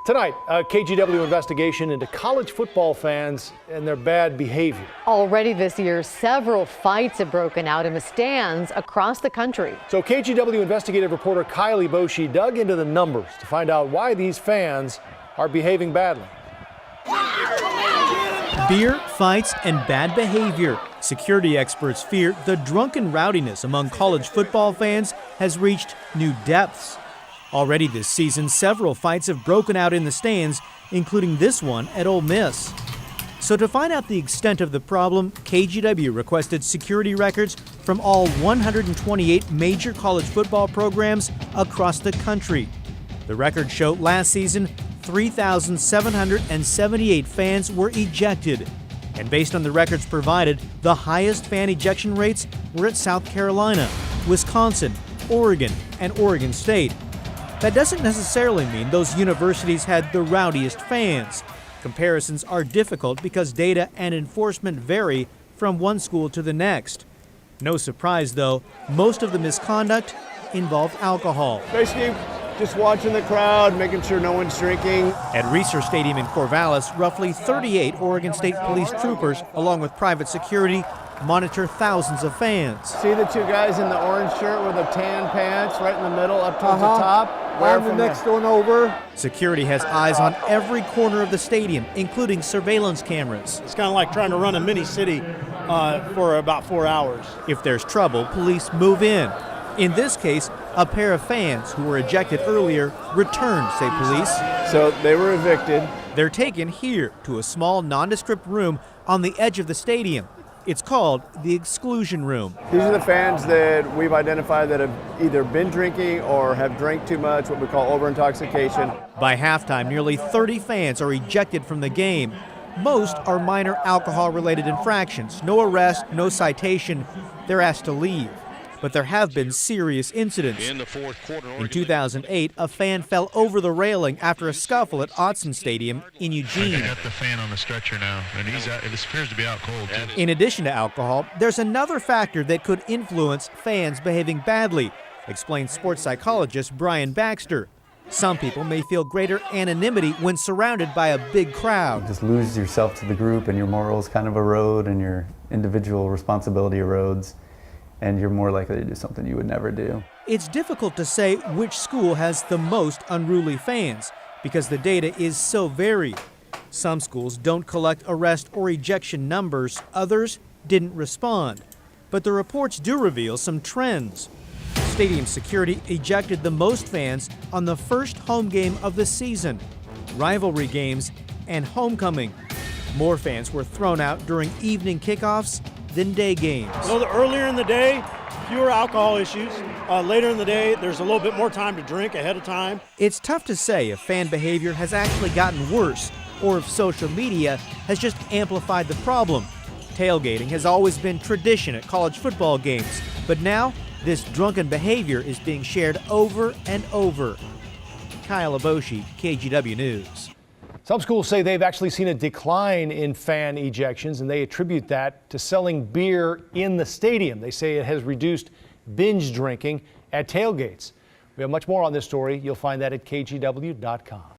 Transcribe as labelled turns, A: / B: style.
A: Tonight, a KGW investigation into college football fans and their bad behavior.
B: Already this year, several fights have broken out in the stands across the country.
A: So KGW investigative reporter Kylie Boshi dug into the numbers to find out why these fans are behaving badly.
C: Beer, fights, and bad behavior. Security experts fear the drunken rowdiness among college football fans has reached new depths. Already this season, several fights have broken out in the stands, including this one at Ole Miss. So to find out the extent of the problem, KGW requested security records from all 128 major college football programs across the country. The records show last season, 3,778 fans were ejected. And based on the records provided, the highest fan ejection rates were at South Carolina, Wisconsin, Oregon, and Oregon State. That doesn't necessarily mean those universities had the rowdiest fans. Comparisons are difficult because data and enforcement vary from one school to the next. No surprise, though, most of the misconduct involved alcohol.
D: Basically, just watching the crowd, making sure no one's drinking.
C: At Reser Stadium in Corvallis, roughly 38 Oregon State police troopers, along with private security, monitor thousands of fans.
D: See the two guys in the orange shirt with the tan pants right in the middle up towards the top?
E: I'm the next one over.
C: Security has eyes on every corner of the stadium, including surveillance cameras.
F: It's kind of like trying to run a mini city for about 4 hours.
C: If there's trouble, police move in. In this case, a pair of fans who were ejected earlier returned, say police.
D: So they were evicted.
C: They're taken here to a small nondescript room on the edge of the stadium. It's called the exclusion room.
D: These are the fans that we've identified that have either been drinking or have drank too much, what we call over-intoxication.
C: By halftime, nearly 30 fans are ejected from the game. Most are minor alcohol-related infractions. No arrest, no citation. They're asked to leave. But there have been serious incidents. In 2008, a fan fell over the railing after a scuffle at Autzen Stadium in Eugene.
G: I got the fan on the stretcher now, and it appears to be out cold, too.
C: In addition to alcohol, there's another factor that could influence fans behaving badly, explains sports psychologist Brian Baxter. Some people may feel greater anonymity when surrounded by a big crowd.
H: You just lose yourself to the group, and your morals kind of erode, and your individual responsibility erodes. And you're more likely to do something you would never do.
C: It's difficult to say which school has the most unruly fans because the data is so varied. Some schools don't collect arrest or ejection numbers, others didn't respond. But the reports do reveal some trends. Stadium security ejected the most fans on the first home game of the season, rivalry games, and homecoming. More fans were thrown out during evening kickoffs than day games.
F: Earlier in the day, fewer alcohol issues. Later in the day, there's a little bit more time to drink ahead of time.
C: It's tough to say if fan behavior has actually gotten worse or if social media has just amplified the problem. Tailgating has always been tradition at college football games, but now this drunken behavior is being shared over and over. Kyle Aboshi, KGW News.
A: Some schools say they've actually seen a decline in fan ejections, and they attribute that to selling beer in the stadium. They say it has reduced binge drinking at tailgates. We have much more on this story. You'll find that at kgw.com.